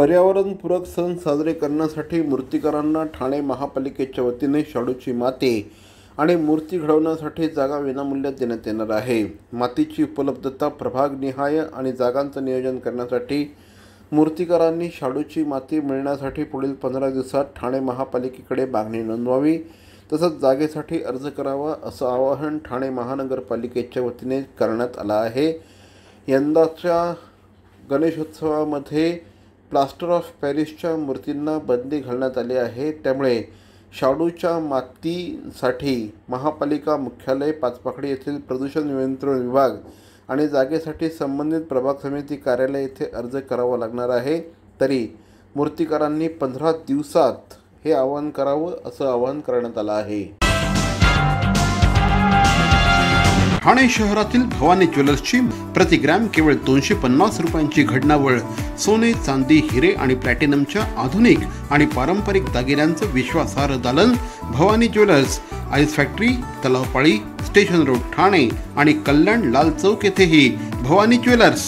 पर्यावरणपूरक सण साजरे करण्यासाठी मूर्तिकारांना ठाणे महापालिकेच्या वतीने शाडूची माती आणि मूर्ती घडवण्यासाठी जागा विनामूल्य देण्यात येणार आहे। मातीची उपलब्धता प्रभागनिहाय आणि जागांचं नियोजन करण्यासाठी मूर्तिकारांनी शाडूची माती मिळण्यासाठी पुढील 15 दिवसात ठाणे महापालिकेकडे मागणी नोंदवावी तसंच जागेसाठी अर्ज करावा असं आवाहन ठाणे महानगरपालिकेच्या वतीने करण्यात आलं आहे। यंदाच्या गणेशोत्सवामध्ये प्लास्टर ऑफ पॅरिसच्या मूर्तींना बंदी घालण्यात आली आहे। त्यामुळे शाडूच्या मातीसाठी महापालिका मुख्यालय पाचपाखडी येथील प्रदूषण नियंत्रण विभाग आणि जागेसाठी संबंधित प्रभाग समिती कार्यालय येथे अर्ज करावा लागणार आहे। तरी मूर्तिकारांनी 15 दिवसात हे आवाहन करावं असं आवाहन करण्यात आलं आहे। ठाणे शहरातील भवानी ज्वेलर्सची प्रति ग्रॅम केवळ 250 रुपयांची घडणावळ सोने, चांदी, हिरे आणि प्लॅटिनमच्या आधुनिक आणि पारंपरिक दागिन्यांचं विश्वासार्ह दालन Bhavani jewellers, ice factory, Talao Pali, station road Thane आणि कल्याण लाल चौक येथेही भवानी ज्वेलर्स।